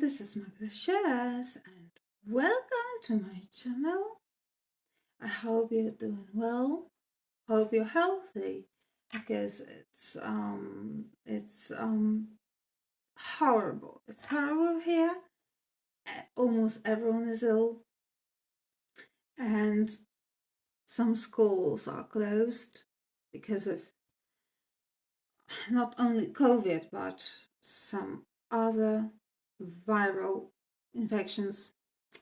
this is Magda Shares and welcome to my channel. I hope you're doing well. Hope you're healthy because it's horrible. It's horrible here. Almost everyone is ill, and some schools are closed because of not only COVID but some other viral infections.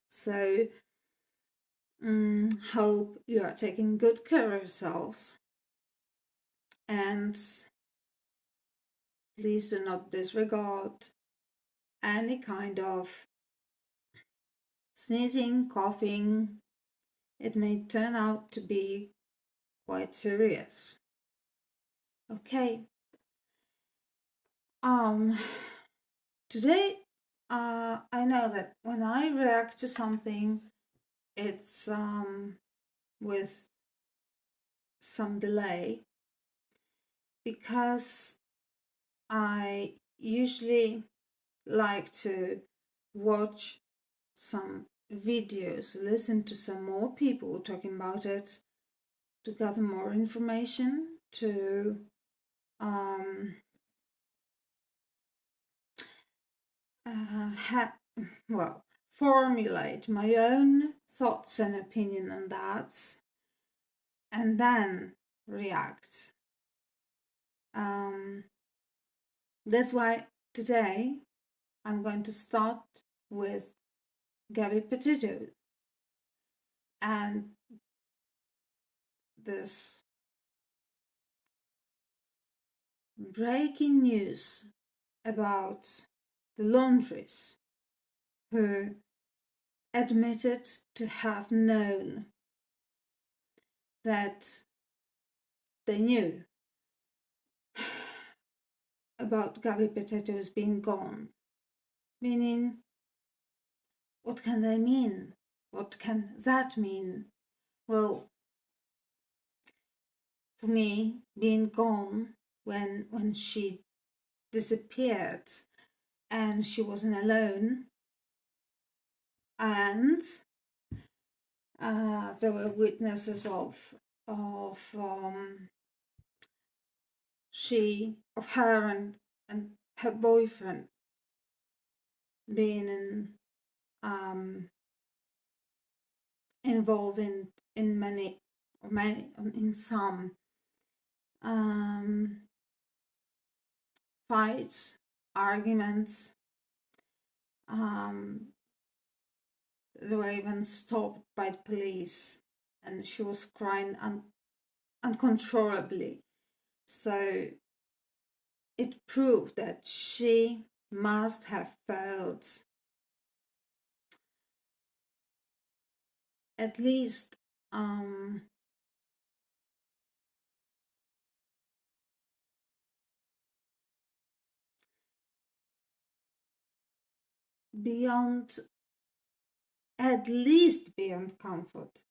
So hope you are taking good care of yourselves, and please do not disregard any kind of sneezing, coughing. It may turn out to be quite serious. Okay. Today I know that when I react to something, it's with some delay, because I usually like to watch some videos, listen to some more people talking about it, to gather more information, to formulate my own thoughts and opinion on that, and then react. That's why today I'm going to start with Gabby Petito and this breaking news about the Laundries, who admitted to have known that they knew about Gabby Petito's being gone. Meaning, what can they mean? What can that mean? Well, for me, being gone when she disappeared and she wasn't alone, and there were witnesses of her and her boyfriend being involved in some fights, arguments. They were even stopped by the police, and she was crying uncontrollably. So it proved that she must have felt at least beyond comfort,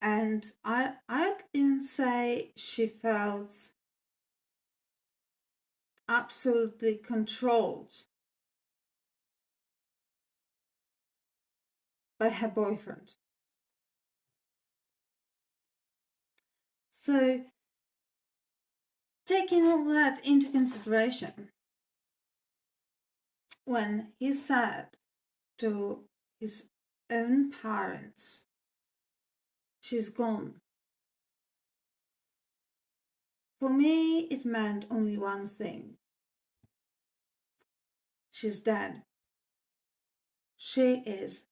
and I'd even say she felt absolutely controlled by her boyfriend. So, taking all that into consideration, when he said to his own parents, "She's gone," for me it meant only one thing: she's dead. She is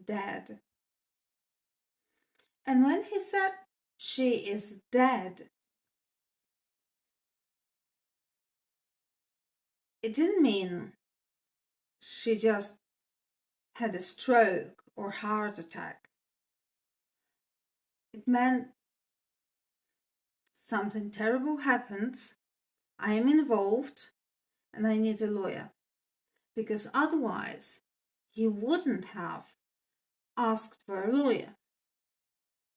dead. And when he said she is dead, it didn't mean she just had a stroke or heart attack. It meant something terrible happens, I am involved, and I need a lawyer. Because otherwise, he wouldn't have asked for a lawyer.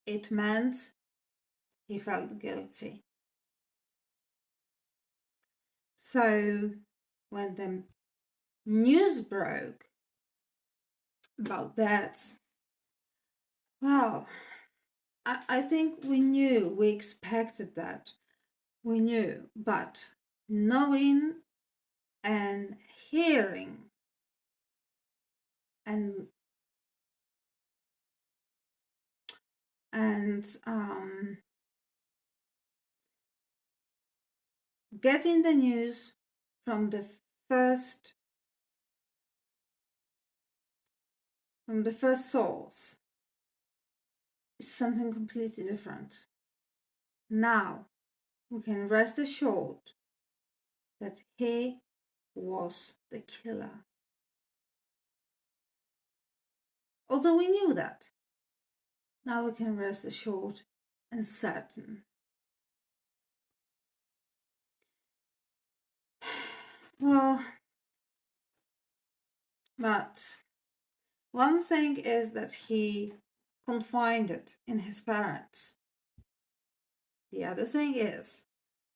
It meant he felt guilty. So when the news broke about that, well, I think we expected that. We knew, but knowing and hearing and and getting the news from the first source is something completely different. Now we can rest assured that he was the killer. Although we knew that, now we can rest assured and certain. Well, but one thing is that he confided in his parents. The other thing is,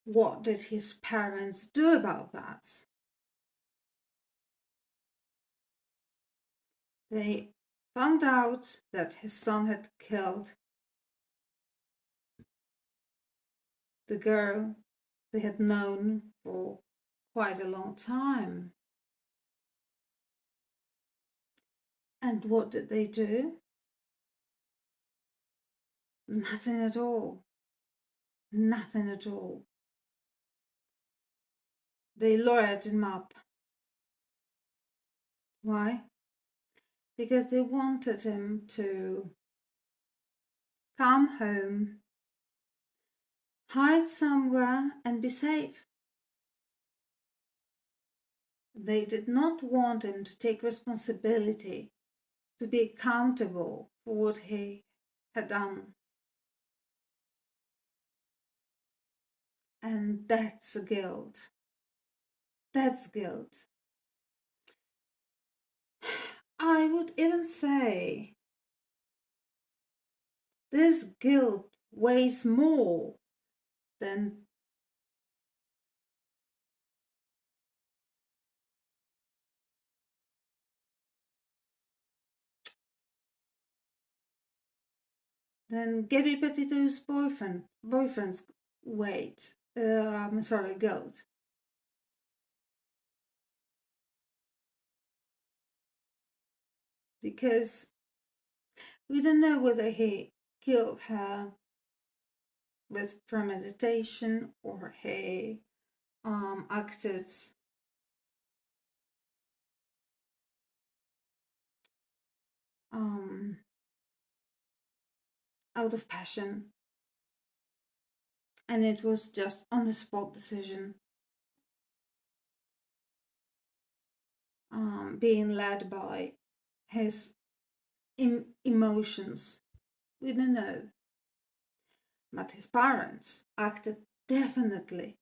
what did his parents do about that? They found out that his son had killed the girl they had known for quite a long time. And what did they do? Nothing at all. Nothing at all. They lawyered him up. Why? Because they wanted him to come home, hide somewhere, and be safe. They did not want him to take responsibility, to be accountable for what he had done. And that's guilt. That's guilt. I would even say this guilt weighs more than Gabby Petito's boyfriend's guilt. Because we don't know whether he killed her with premeditation or he acted out of passion, and it was just on the spot decision, being led by his emotions. We don't know. But his parents acted definitely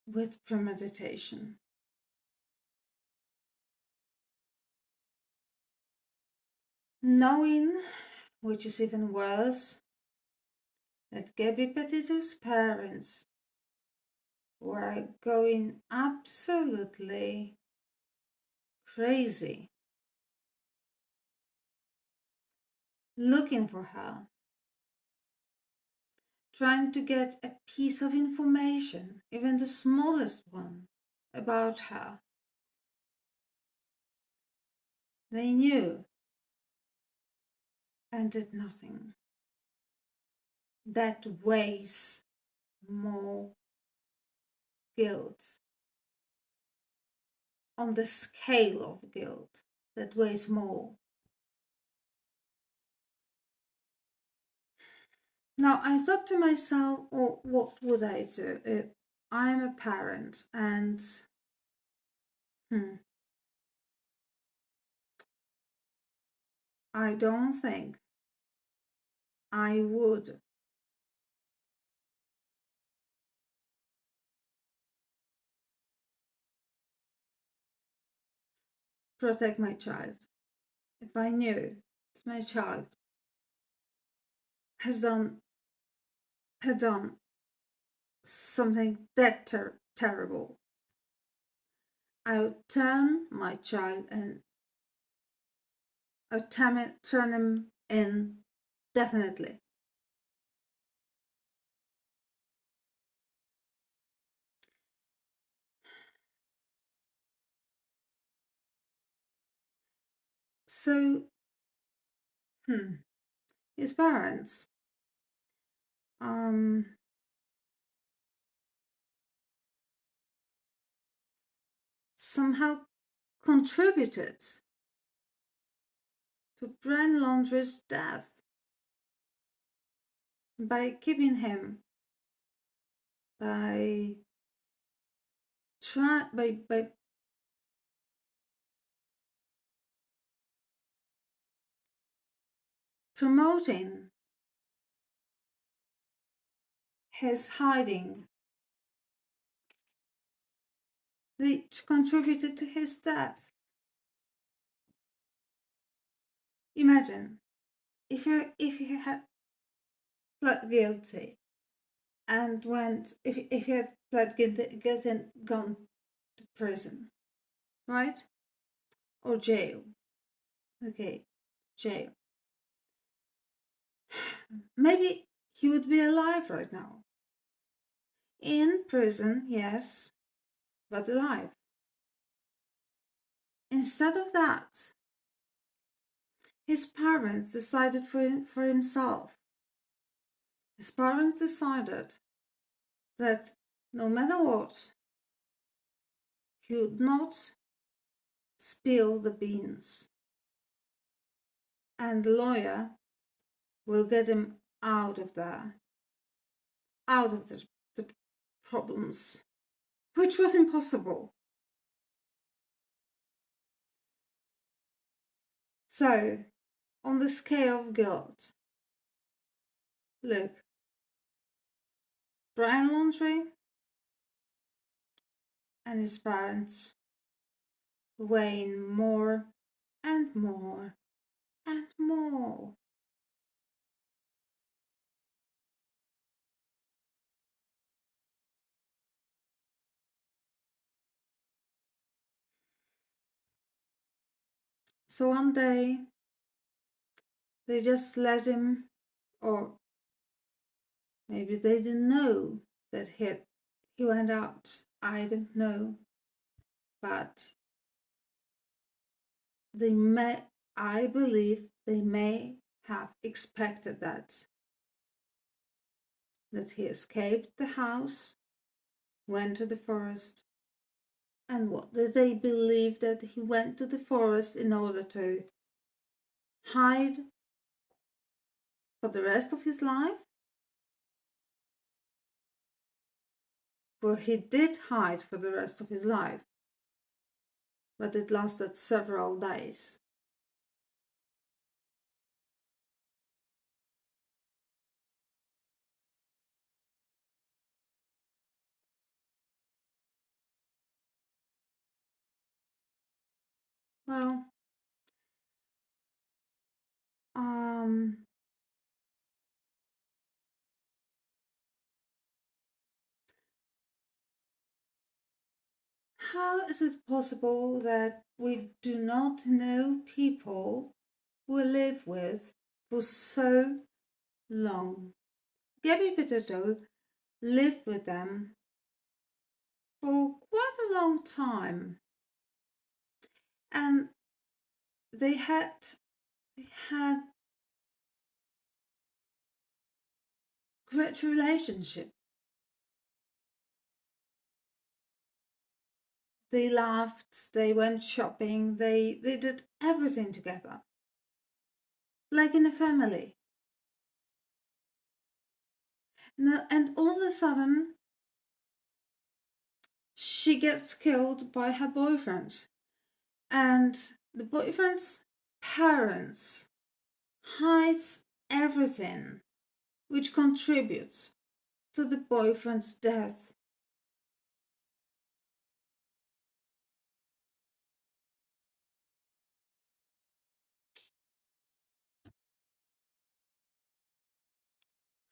with premeditation. Knowing, which is even worse, that Gabby Petito's parents were going absolutely crazy looking for her, trying to get a piece of information, even the smallest one, about her. They knew and did nothing. That weighs more guilt. On the scale of guilt, that weighs more. Now, I thought to myself, oh, what would I do if I'm a parent and I don't think I would protect my child if I knew my child had done something that terrible. I would turn my child and turn him in definitely. So, his parents um, somehow contributed to Brian Laundrie's death by keeping him, by by promoting his hiding. They contributed to his death. Imagine if he had pled guilty and went if he had pled guilty and gone to prison, right? Or jail. Okay, jail. Maybe he would be alive right now. In prison, yes, but alive. Instead of that, his parents decided for himself. His parents decided that no matter what, he would not spill the beans. And the lawyer will get him out of there, out of the problems, which was impossible. So, on the scale of guilt, look, Brian Laundrie and his parents weighing more and more and more. So one day they just let him, or maybe they didn't know that he went out. I don't know, but I believe they may have expected that he escaped the house, went to the forest, and what did they believe that he went to the forest in order to hide for the rest of his life? For he did hide for the rest of his life, but it lasted several days. Well, um, how is it possible that we do not know people we live with for so long? Gabby Potato lived with them for quite a long time, and they had great relationship. They laughed, they went shopping, they did everything together, like in a family. No, and all of a sudden, she gets killed by her boyfriend, and the boyfriend's parents hides everything, which contributes to the boyfriend's death.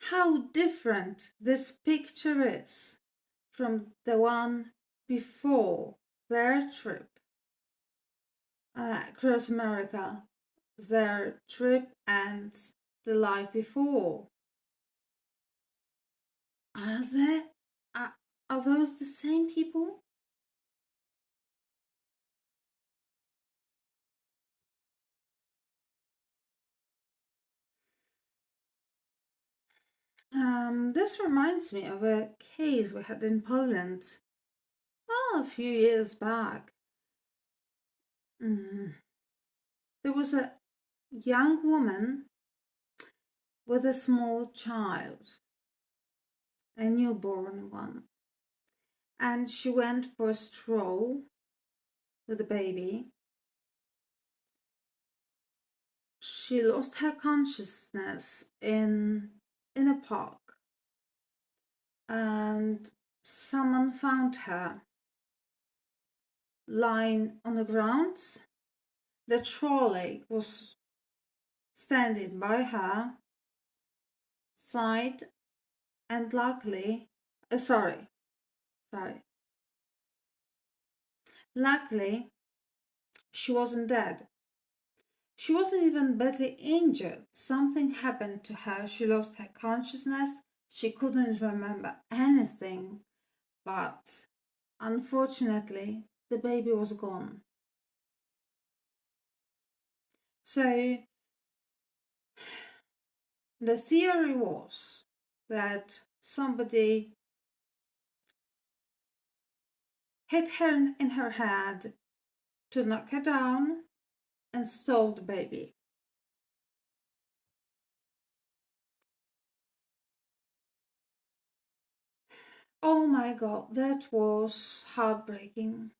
How different this picture is from the one before their trip across America, their trip and the life before. Are they? Are those the same people? This reminds me of a case we had in Poland, a few years back. Mm. There was a young woman with a small child, a newborn one, and she went for a stroll with the baby. She lost her consciousness in a park, and someone found her lying on the ground. The trolley was standing by her side, and luckily, sorry, luckily, she wasn't dead. She wasn't even badly injured. Something happened to her. She lost her consciousness. She couldn't remember anything. But unfortunately, the baby was gone. So the theory was that somebody hit her in her head to knock her down and stole the baby. Oh my God, that was heartbreaking.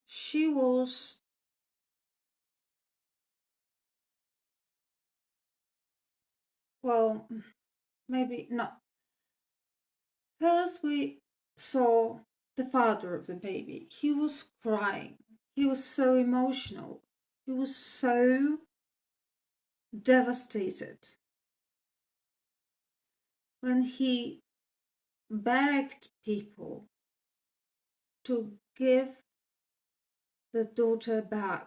She was, well, maybe not. First, we saw the father of the baby. He was crying. He was so emotional. He was so devastated when he begged people to give the daughter back.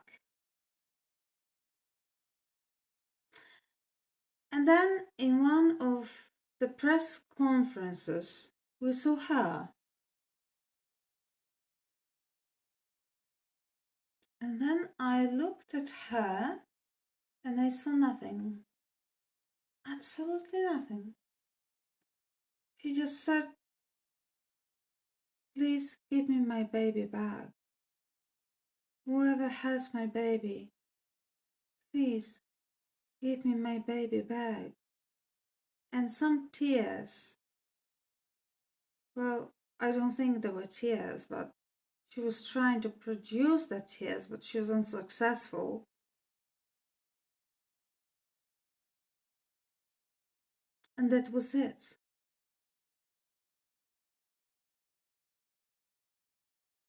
And then in one of the press conferences, we saw her. And then I looked at her and I saw nothing. Absolutely nothing. She just said, "Please give me my baby back. Whoever has my baby, please give me my baby back." And some tears. Well, I don't think there were tears, but she was trying to produce the tears, but she was unsuccessful. And that was it.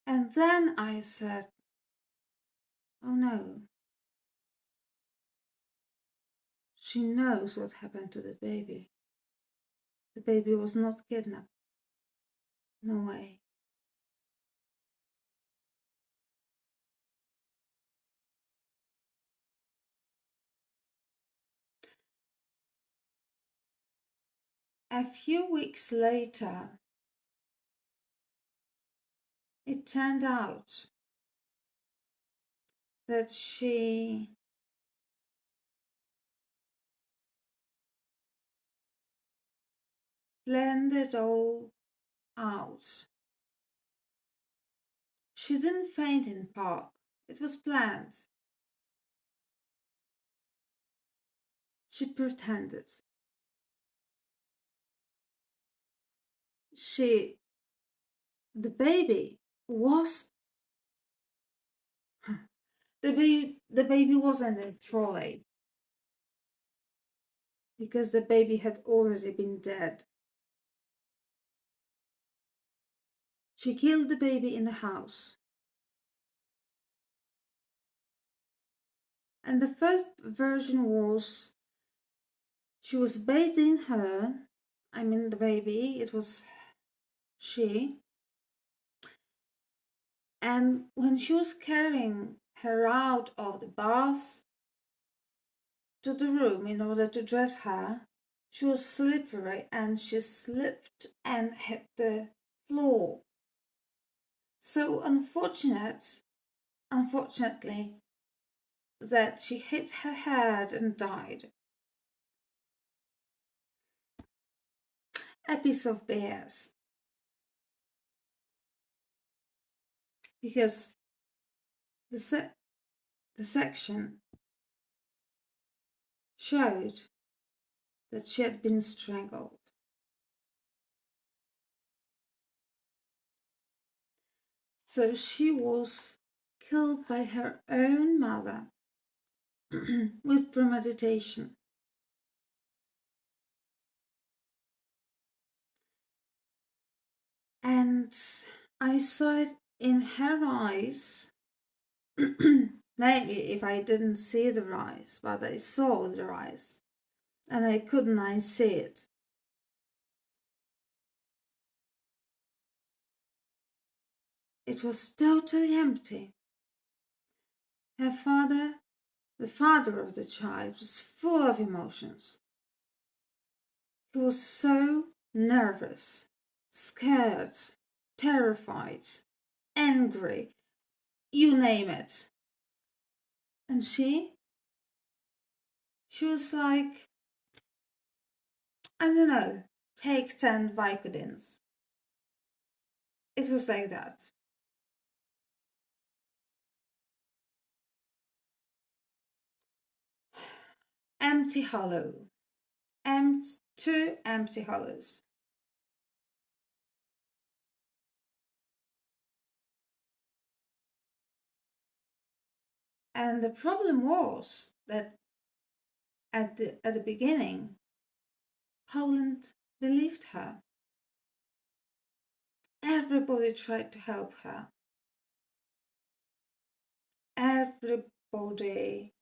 And then I said, "Oh no, she knows what happened to the baby. The baby was not kidnapped. No way." A few weeks later, it turned out that she planned it all out. She didn't faint in park. It was planned. She pretended. She, the baby was, the baby wasn't in a trolley because the baby had already been dead. She killed the baby in the house. And the first version was She was bathing her, I mean the baby, it was she. And when she was carrying her out of the bath to the room in order to dress her, she was slippery and she slipped and hit the floor. So unfortunately, that she hit her head and died. A piece of BS. Because the section showed that she had been strangled. So she was killed by her own mother with premeditation. And I saw it in her eyes. Maybe if I didn't see the eyes, but I saw the eyes. And I couldn't see it. It was totally empty. Her father, the father of the child, was full of emotions. He was so nervous, scared, terrified, angry, you name it. And she was like, I don't know, take 10 Vicodins. It was like that. Empty hollow. Two empty hollows. And the problem was that at the beginning, Poland believed her. Everybody tried to help her. Everybody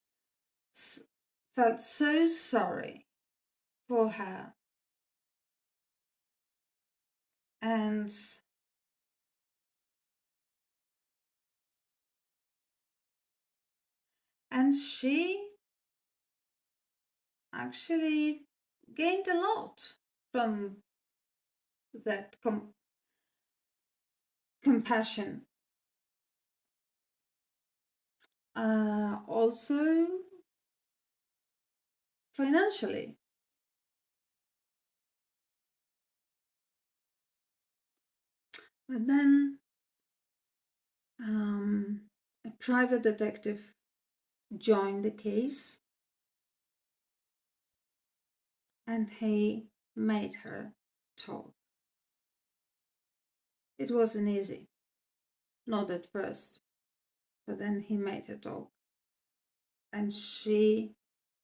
felt so sorry for her. And she actually gained a lot from that compassion. Also financially. But then a private detective joined the case and he made her talk. It wasn't easy, not at first, but then he made her talk. And she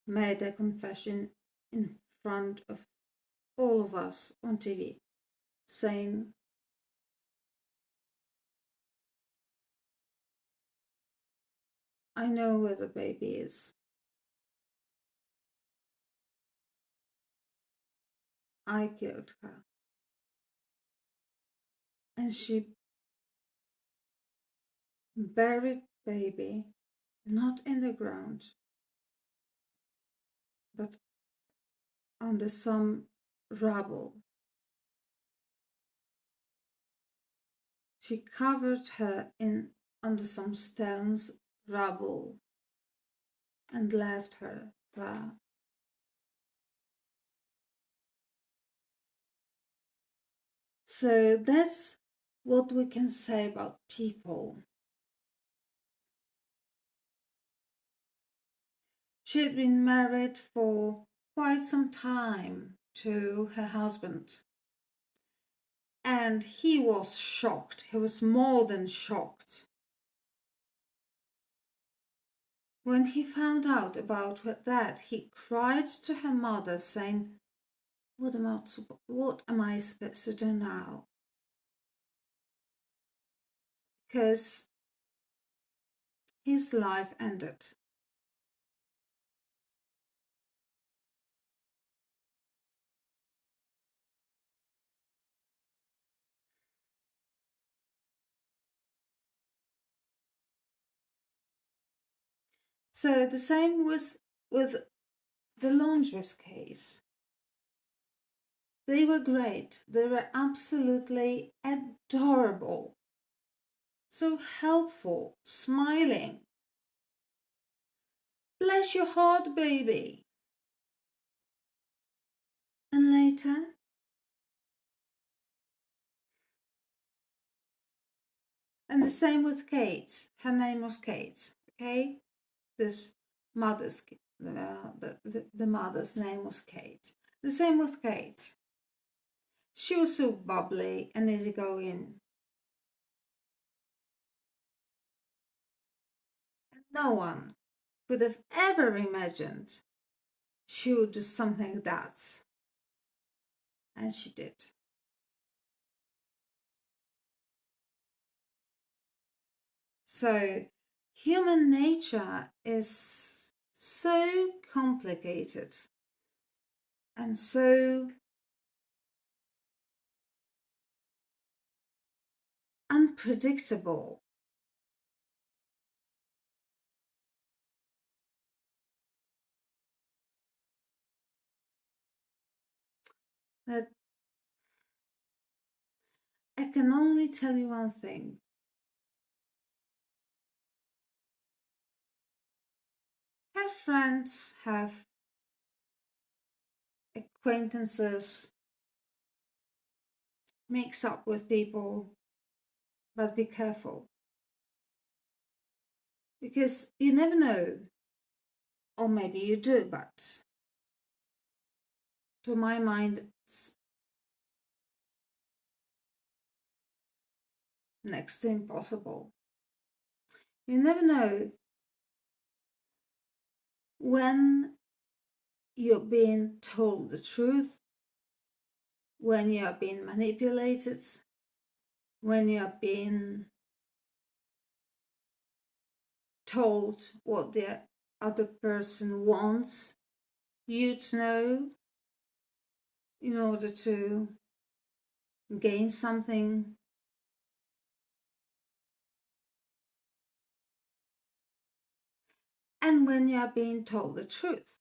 made a confession in front of all of us on TV, saying, I know where the baby is. I killed her. And she buried baby not in the ground, but under some rubble. She covered her in under some stones, rubble, and left her there. So that's what we can say about people. She had been married for quite some time to her husband. And he was shocked. He was more than shocked. When he found out about that, he cried to her mother, saying, what am I supposed to do now? Because his life ended. So the same with the Laundries case. They were great. They were absolutely adorable. So helpful, smiling. Bless your heart, baby. And later, and the same with Kate. Her name was Kate, okay? This mother's, the mother's name was Kate. The same with Kate. She was so bubbly and easygoing. No one could have ever imagined she would do something like that. And she did. So, human nature is so complicated and so unpredictable that I can only tell you one thing. Have friends, have acquaintances, mix up with people, but be careful. Because you never know, or maybe you do, but to my mind, it's next to impossible. You never know when you're being told the truth, when you're being manipulated, when you're being told what the other person wants you to know in order to gain something. And when you are being told the truth.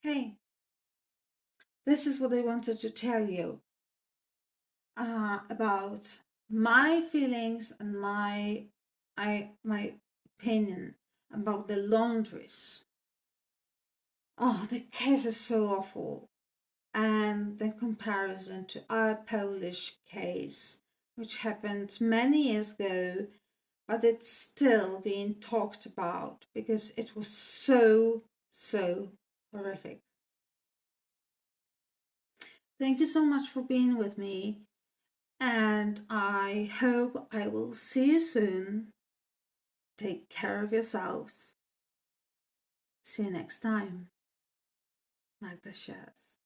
Hey, this is what I wanted to tell you about my feelings and my opinion about the laundries. Oh, the case is so awful. And the comparison to our Polish case, which happened many years ago, but it's still being talked about because it was so, so horrific. Thank you so much for being with me, and I hope I will see you soon. Take care of yourselves. See you next time. Magda shares.